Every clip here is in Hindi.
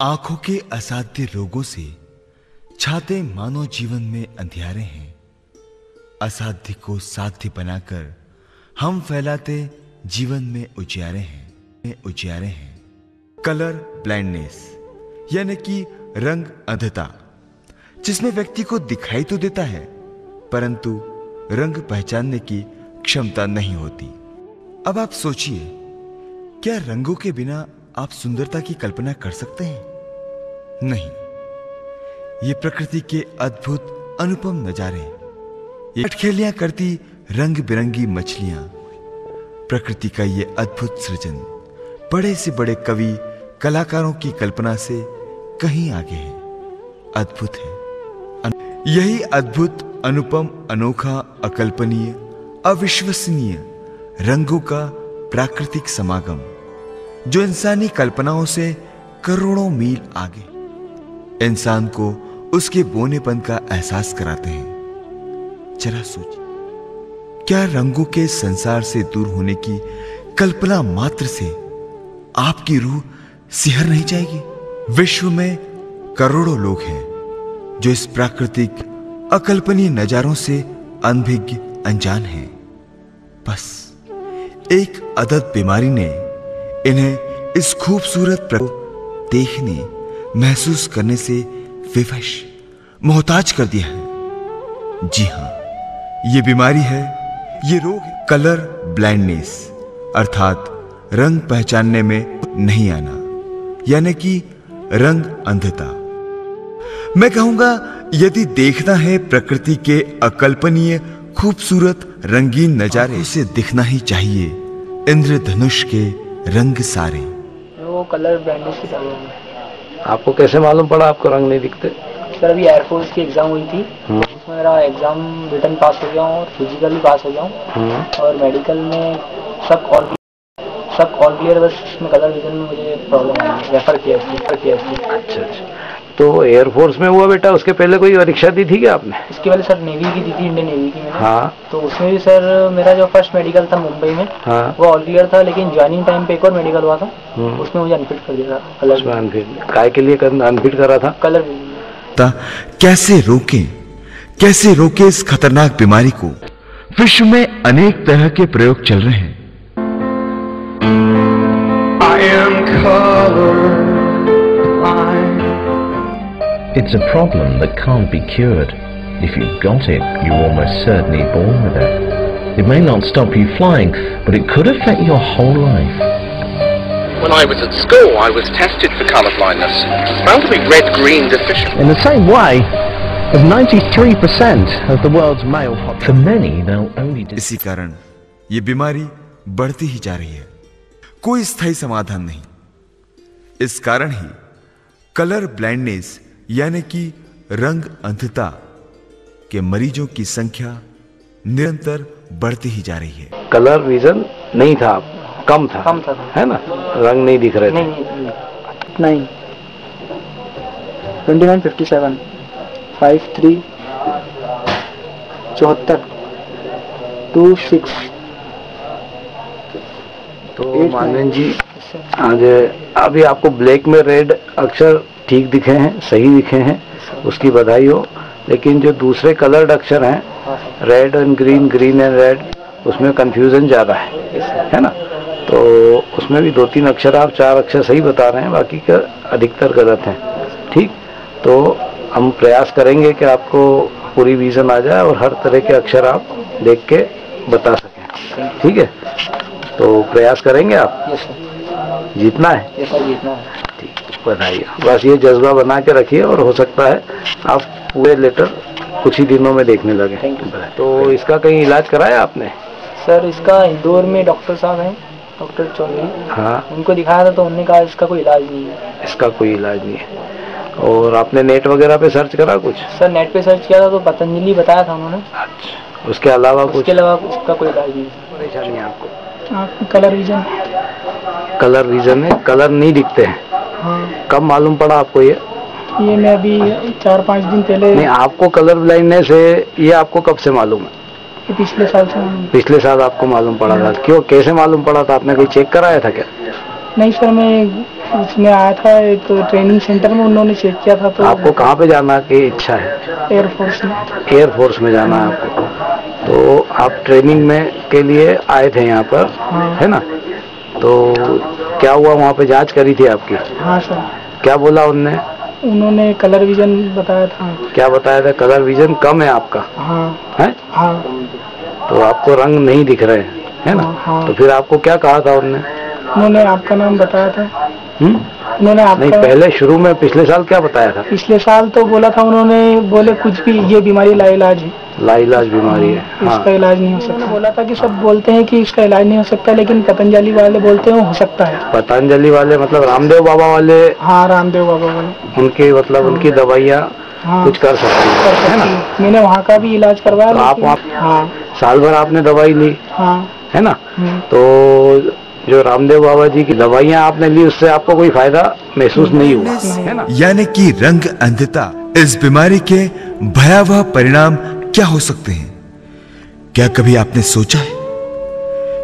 आंखों के असाध्य रोगों से छाते मानव जीवन में अंधियारे हैं। असाध्य को साध्य बनाकर हम फैलाते जीवन में उजियारे हैं। कलर ब्लाइंडनेस यानी कि रंग अंधता, जिसमें व्यक्ति को दिखाई तो देता है परंतु रंग पहचानने की क्षमता नहीं होती। अब आप सोचिए, क्या रंगों के बिना आप सुंदरता की कल्पना कर सकते हैं? नहीं। ये प्रकृति के अद्भुत अनुपम नजारे, ये अटखेलियां करती रंग बिरंगी मछलियां, प्रकृति का ये अद्भुत सृजन बड़े से बड़े कवि कलाकारों की कल्पना से कहीं आगे है, अद्भुत है। यही अद्भुत, अनुपम, अनोखा, अकल्पनीय, अविश्वसनीय रंगों का प्राकृतिक समागम, जो इंसानी कल्पनाओं से करोड़ों मील आगे इंसान को उसके बोनेपन का एहसास कराते हैं। जरा सोचिए, क्या रंगों के संसार से दूर होने की कल्पना मात्र से आपकी रूह सिहर नहीं जाएगी? विश्व में करोड़ों लोग हैं जो इस प्राकृतिक अकल्पनीय नजारों से अनभिज्ञ, अनजान हैं। बस एक अदद बीमारी ने इन्हें इस खूबसूरत को देखने, महसूस करने से विवश, मोहताज कर दिया है। जी हां, ये बीमारी है, ये रोग है कलर ब्लाइंडनेस, अर्थात रंग पहचानने में नहीं आना, यानी कि रंग अंधता। मैं कहूंगा, यदि देखना है प्रकृति के अकल्पनीय खूबसूरत रंगीन नजारे, से दिखना ही चाहिए इंद्रधनुष के रंग सारे। वो कलर ब्लाइंडनेस की प्रॉब्लम है। आपको कैसे मालूम पड़ा आपको रंग नहीं दिखते? सर अभी एयरफोर्स की एग्जाम हुई थी, उसमें मेरा एग्जाम रिटर्न पास हो गया हूँ और फिजिकल भी पास हो गया हूँ, और मेडिकल में सब ऑल क्लियर, बस इसमें कलर विजन में मुझे प्रॉब्लम आई, रेफर किया। अच्छा, तो एयरफोर्स में हुआ बेटा, उसके पहले कोई परीक्षा दी थी क्या आपने? इसके पहले सर नेवी की दी थी, इंडियन नेवी की मैंने। हाँ। तो उसमें भी सर मेरा जो फर्स्ट मेडिकल था मुंबई में, हाँ, वो ऑल क्लियर था, लेकिन ज्वाइनिंग टाइम पे एक और मेडिकल हुआ था, उसमें मुझे अनफिट कर दिया था। कलर अनफिट काय के लिए अनफिट करा था? कलर। कैसे रोके इस खतरनाक बीमारी को? विश्व में अनेक तरह के प्रयोग चल रहे हैं। It's a problem that can't be cured. If you've got it, you're almost certainly born with it. It may not stop you flying, but it could affect your whole life. When I was at school, I was tested for colour blindness. I was found to be red-green deficient. In the same way, of 93% of the world's male population. For many, they'll only. इसी कारण ये बीमारी बढ़ती ही जा रही है, कोई स्थायी समाधान नहीं। इस कारण ही कलर ब्लाइंडनेस यानी कि रंग अंधता के मरीजों की संख्या निरंतर बढ़ती ही जा रही है। कलर विजन नहीं था, कम था, है ना? रंग नहीं दिख रहे थे। नहीं 29, 57, 53, 74, 26। तो मानन जी, आज अभी आपको ब्लैक में रेड अक्षर ठीक दिखे हैं, सही दिखे हैं, उसकी बधाई हो। लेकिन जो दूसरे कलर्ड अक्षर हैं, red and green, green and red, उसमें कंफ्यूजन ज़्यादा है ना? तो उसमें भी 2-3 अक्षर, आप 4 अक्षर सही बता रहे हैं, बाकी का अधिकतर गलत हैं। ठीक, तो हम प्रयास करेंगे कि आपको पूरी विजन आ जाए और हर तरह के अक्षर आप देख के बता सकें। ठीक है, तो प्रयास करेंगे आप? जीतना है? ठीक, बधाई। बस ये जज्बा बना के रखिए और हो सकता है आप पूरे लेटर कुछ ही दिनों में देखने लगे। तो इसका कहीं इलाज कराया आपने? सर इसका इंदौर में डॉक्टर साहब हैं, डॉक्टर चौधरी, हाँ, उनको दिखाया था तो उन्होंने कहा इसका कोई इलाज नहीं है। इसका कोई इलाज नहीं है। और आपने नेट वगैरह पे सर्च करा कुछ? सर नेट पे सर्च किया था तो पतंजलि बताया था उन्होंने। अच्छा, उसके अलावा कुछ? उसके अलावा इसका कोई इलाज नहीं है। परेशानी है आपको? Colour vision. कलर विजन है, कलर नहीं दिखते हैं। हाँ। कब मालूम पड़ा आपको ये? मैं अभी 4-5 दिन पहले। नहीं, आपको कलर ब्लाइंडनेस है, ये आपको कब से मालूम है? पिछले साल से। पिछले साल आपको मालूम पड़ा था? क्यों, कैसे मालूम पड़ा था? आपने कोई चेक कराया था क्या? नहीं सर, मैं उसमें आया था एक ट्रेनिंग सेंटर में, उन्होंने चेक किया था। तो आपको कहाँ पे जाना की इच्छा है? एयरफोर्स में। एयरफोर्स में जाना है आपको, तो आप ट्रेनिंग में के लिए आए थे यहाँ पर, है ना? तो क्या हुआ, वहाँ पे जांच करी थी आपकी? हाँ सर। क्या बोला उन्होंने कलर विजन बताया था। क्या बताया था? कलर विजन कम है आपका? हाँ है? हाँ। तो आपको रंग नहीं दिख रहे हैं, है ना? हाँ। तो फिर आपको क्या कहा था उन्होंने आपका नाम बताया था। उन्होंने आपका नहीं, पहले शुरू में पिछले साल क्या बताया था? पिछले साल तो बोला था उन्होंने, बोले कुछ भी, ये बीमारी लाइलाज है। लाइलाज बीमारी है, हाँ। इसका इलाज नहीं हो सकता। उन्होंने बोला था कि सब बोलते हैं कि इसका इलाज नहीं हो सकता, लेकिन पतंजलि वाले बोलते हैं हो सकता है। पतंजलि वाले मतलब रामदेव बाबा वाले? हाँ, रामदेव बाबा वाले। उनके मतलब उनकी दवाइयाँ कुछ कर सकती है ना? मैंने वहाँ का भी इलाज करवाया। तो आप वहाँ हाँ साल भर आपने दवाई ली, हाँ, है ना? तो जो रामदेव बाबा जी की दवाइयाँ आपने ली, उससे आपको कोई फायदा महसूस नहीं हुआ, है ना? यानी कि रंग अंधता, इस बीमारी के भयावह परिणाम क्या हो सकते हैं? क्या कभी आपने सोचा है?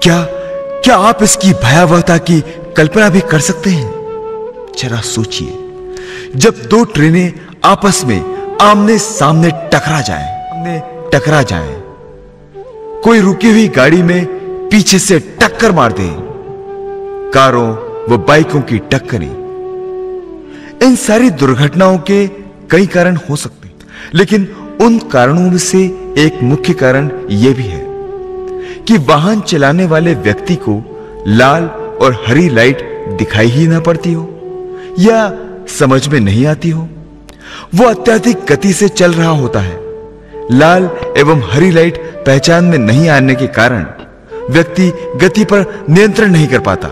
क्या आप इसकी भयावहता की कल्पना भी कर सकते हैं? जरा सोचिए, जब दो ट्रेनें आपस में आमने सामने टकरा जाएं, कोई रुकी हुई गाड़ी में पीछे से टक्कर मार दे, कारों व बाइकों की टक्करें, इन सारी दुर्घटनाओं के कई कारण हो सकते हैं, लेकिन उन कारणों में से एक मुख्य कारण यह भी है कि वाहन चलाने वाले व्यक्ति को लाल और हरी लाइट दिखाई ही ना पड़ती हो या समझ में नहीं आती हो। वो अत्यधिक गति से चल रहा होता है। लाल एवं हरी लाइट पहचान में नहीं आने के कारण व्यक्ति गति पर नियंत्रण नहीं कर पाता,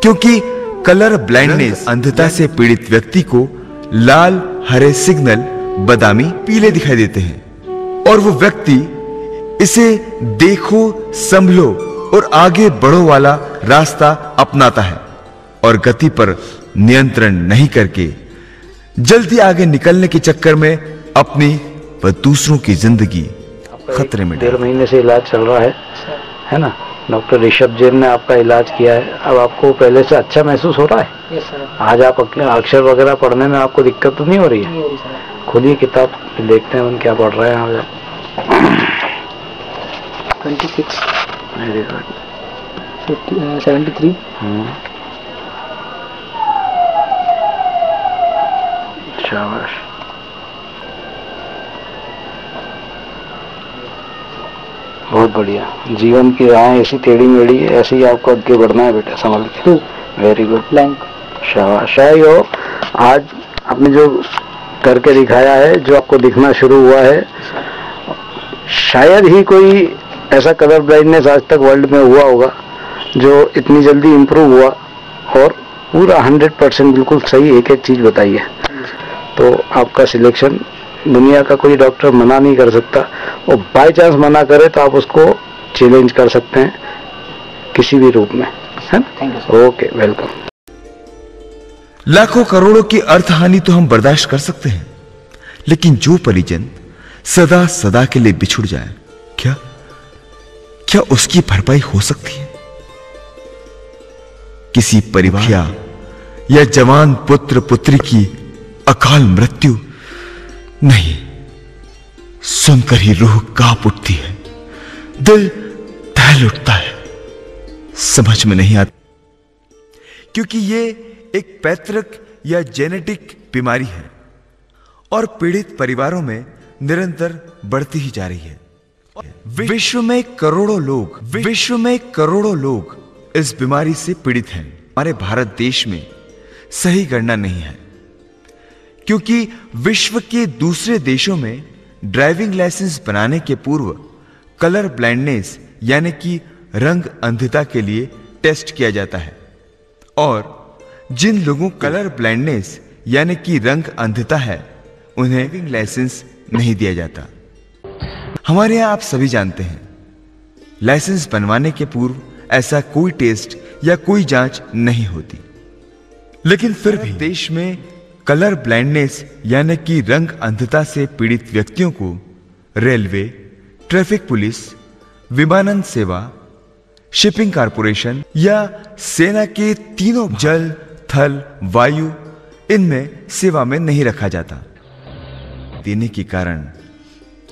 क्योंकि कलर ब्लाइंडनेस अंधता से पीड़ित व्यक्ति को लाल हरे सिग्नल बादामी पीले दिखाई देते हैं और वो व्यक्ति इसे देखो संभलो और आगे बढ़ो वाला रास्ता अपनाता है और गति पर नियंत्रण नहीं करके जल्दी आगे निकलने के चक्कर में अपनी व दूसरों की जिंदगी खतरे में। 1.5 महीने से इलाज चल रहा है ना? डॉक्टर ऋषभ जैन ने आपका इलाज किया है। अब आपको पहले से अच्छा महसूस हो रहा है? आज आप अक्षर वगैरह पढ़ने में आपको दिक्कत तो नहीं हो रही है? खोलिए किताब, देखते हैं हम क्या पढ़ रहे हैं। 26 वेरी गुड। 73 शाबाश। बहुत बढ़िया। जीवन की राहें ऐसी टेढ़ी मेढ़ी है, ऐसे ही आपको आगे बढ़ना है बेटा, संभल के। Very good. ब्लैंक। शाबाश। हो आज आपने जो करके दिखाया है, जो आपको दिखना शुरू हुआ है, शायद ही कोई ऐसा कलर ब्लाइंडनेस आज तक वर्ल्ड में हुआ होगा जो इतनी जल्दी इम्प्रूव हुआ और पूरा 100% बिल्कुल सही एक एक चीज बताई है। तो आपका सिलेक्शन दुनिया का कोई डॉक्टर मना नहीं कर सकता, और बाय चांस मना करे तो आप उसको चैलेंज कर सकते हैं किसी भी रूप में, है ना? Okay, welcome. लाखों करोड़ों की अर्थ हानि तो हम बर्दाश्त कर सकते हैं, लेकिन जो परिजन सदा सदा के लिए बिछुड़ जाए, क्या उसकी भरपाई हो सकती है? किसी परिवार या जवान पुत्र पुत्री की अकाल मृत्यु नहीं, सुनकर ही रूह कांप उठती है, दिल दहल उठता है, समझ में नहीं आता, क्योंकि ये एक पैतृक या जेनेटिक बीमारी है और पीड़ित परिवारों में निरंतर बढ़ती ही जा रही है। विश्व में करोड़ों लोग इस बीमारी से पीड़ित हैं। हमारे भारत देश में सही गणना नहीं है, क्योंकि विश्व के दूसरे देशों में ड्राइविंग लाइसेंस बनाने के पूर्व कलर ब्लाइंडनेस यानी कि रंग अंधता के लिए टेस्ट किया जाता है, और जिन लोगों को कलर ब्लाइंडनेस यानी कि रंग अंधता है उन्हें ड्राइविंग लाइसेंस नहीं दिया जाता। हमारे यहां आप सभी जानते हैं, लाइसेंस बनवाने के पूर्व ऐसा कोई टेस्ट या कोई जांच नहीं होती, लेकिन फिर भी देश में कलर ब्लाइंडनेस यानी कि रंग अंधता से पीड़ित व्यक्तियों को रेलवे, ट्रैफिक पुलिस, विमानन सेवा, शिपिंग कॉरपोरेशन या सेना के तीनों जल, थल, वायु इनमें सेवा में नहीं रखा जाता। देने के कारण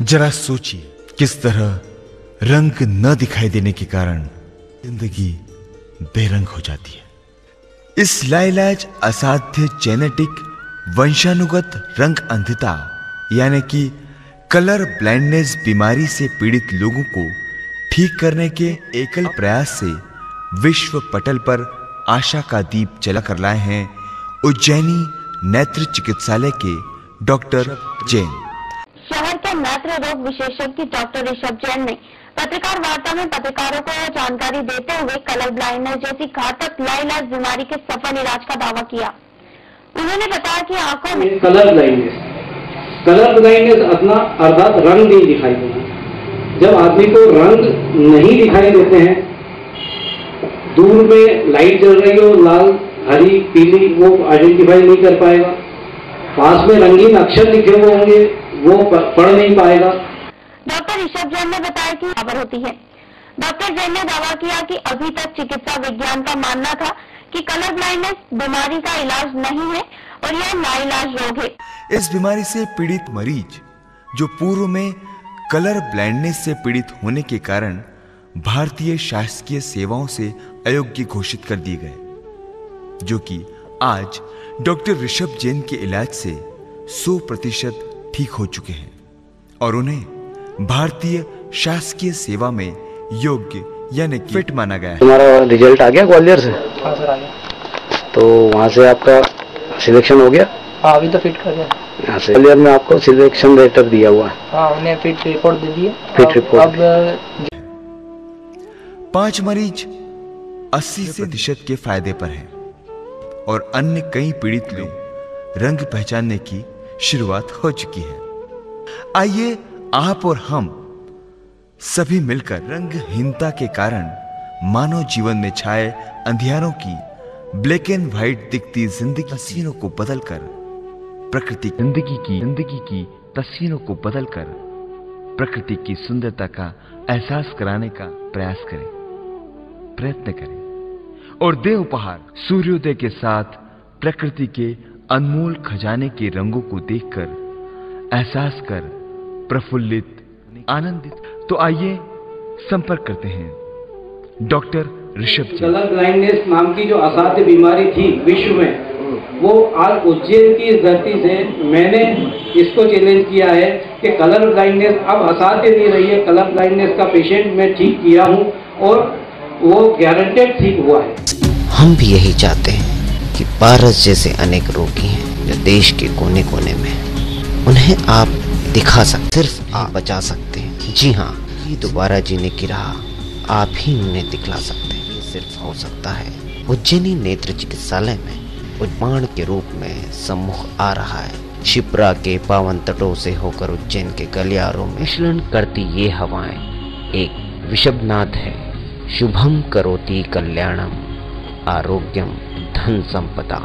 जरा सोचिए किस तरह रंग न दिखाई देने के कारण जिंदगी बेरंग हो जाती है। इस लाइलाज असाध्य जेनेटिक वंशानुगत रंग अंधता यानी कि कलर ब्लाइंडनेस बीमारी से पीड़ित लोगों को ठीक करने के एकल प्रयास से विश्व पटल पर आशा का दीप जलाकर लाए हैं उज्जैनी नेत्र चिकित्सालय के डॉक्टर जैन। शहर के नेत्र रोग विशेषज्ञ डॉक्टर ऋषभ जैन ने पत्रकार वार्ता में पत्रकारों को यह जानकारी देते हुए कलर ब्लाइंडनेस जैसी घातक लाइलाज बीमारी के सफल इलाज का दावा किया। उन्होंने बताया कि आंखों में कलर ब्लाइंडनेस अपना अर्थात रंग नहीं दिखाई देना। जब आदमी को रंग नहीं दिखाई देते हैं, दूर में लाइट जल रही हो, लाल, हरी, पीली, वो आइडेंटिफाई नहीं कर पाएगा। पास में रंगीन अक्षर लिखे हुए होंगे, वो पढ़ नहीं पाएगा। डॉक्टर ऋषभ जैन ने बताया कि खबर होती है। डॉक्टर जैन ने दावा किया कि अभी तक चिकित्सा विज्ञान का मानना था कि कलर ब्लाइंडनेस बीमारी का इलाज नहीं है और यह नाइलाज रोग है। इस बीमारी से पीड़ित मरीज जो पूर्व में कलर ब्लाइंडनेस से पीड़ित होने के कारण भारतीय शासकीय सेवाओं से अयोग्य घोषित कर दिए गए, जो कि आज डॉक्टर ऋषभ जैन के इलाज से 100% ठीक हो चुके हैं और उन्हें भारतीय शासकीय सेवा में योग्य यानी फिट माना गया है। तुम्हारा रिजल्ट आ गया ग्वालियर से? हाँ सर, आ गया। तो वहाँ से आपका सिलेक्शन हो गया? हाँ, अभी तो फिट कर दिया। यहाँ से ग्वालियर में आपको सिलेक्शन लेटर दिया हुआ है? हाँ, उन्हें फिट रिपोर्ट दे दी है। Fit report. अब 5 मरीज 80% के फायदे पर हैं और अन्य कई पीड़ित लोग रंग पहचानने की शुरुआत हो चुकी है। आइए आप और हम सभी मिलकर रंगहीनता के कारण मानव जीवन में छाए अंधियारों की ब्लैक एंड व्हाइट दिखती जिंदगी तस्वीरों को बदलकर प्रकृति जिंदगी की तस्वीरों को बदलकर प्रकृति की सुंदरता का एहसास कराने का प्रयत्न करें और दे उपहार सूर्योदय के साथ प्रकृति के अनमोल खजाने के रंगों को देखकर एहसास कर प्रफुल्लित आनंदित। तो आइए संपर्क करते हैं doctor Rishabh Jain. Colour blindness नाम की जो असाध्य बीमारी थी विश्व में, वो आज उज्जैन की इस धरती से मैंने इसको चैलेंज किया है कि कलर ब्लाइंडनेस अब असाध्य नहीं रही है। कलर ब्लाइंडनेस का पेशेंट मैं ठीक किया हूँ और वो गारंटेड ठीक हुआ है। हम भी यही चाहते हैं कि पारस जैसे अनेक रोगी हैं जो देश के कोने कोने में, उन्हें आप दिखा सकते, सिर्फ आप बचा सकते हैं। जी हाँ, ये दोबारा जीने की राह आप ही उन्हें दिखला सकते हैं। ये सिर्फ हो सकता है उज्जैनी नेत्र चिकित्सालय में उद्यान के रूप में सम्मुख आ रहा है। शिप्रा के पावन तटों से होकर उज्जैन के गलियारों में मिश्रण करती ये हवाएं एक विषभनाद है। शुभम करोति कल्याणम, आरोग्यम धन संपदा।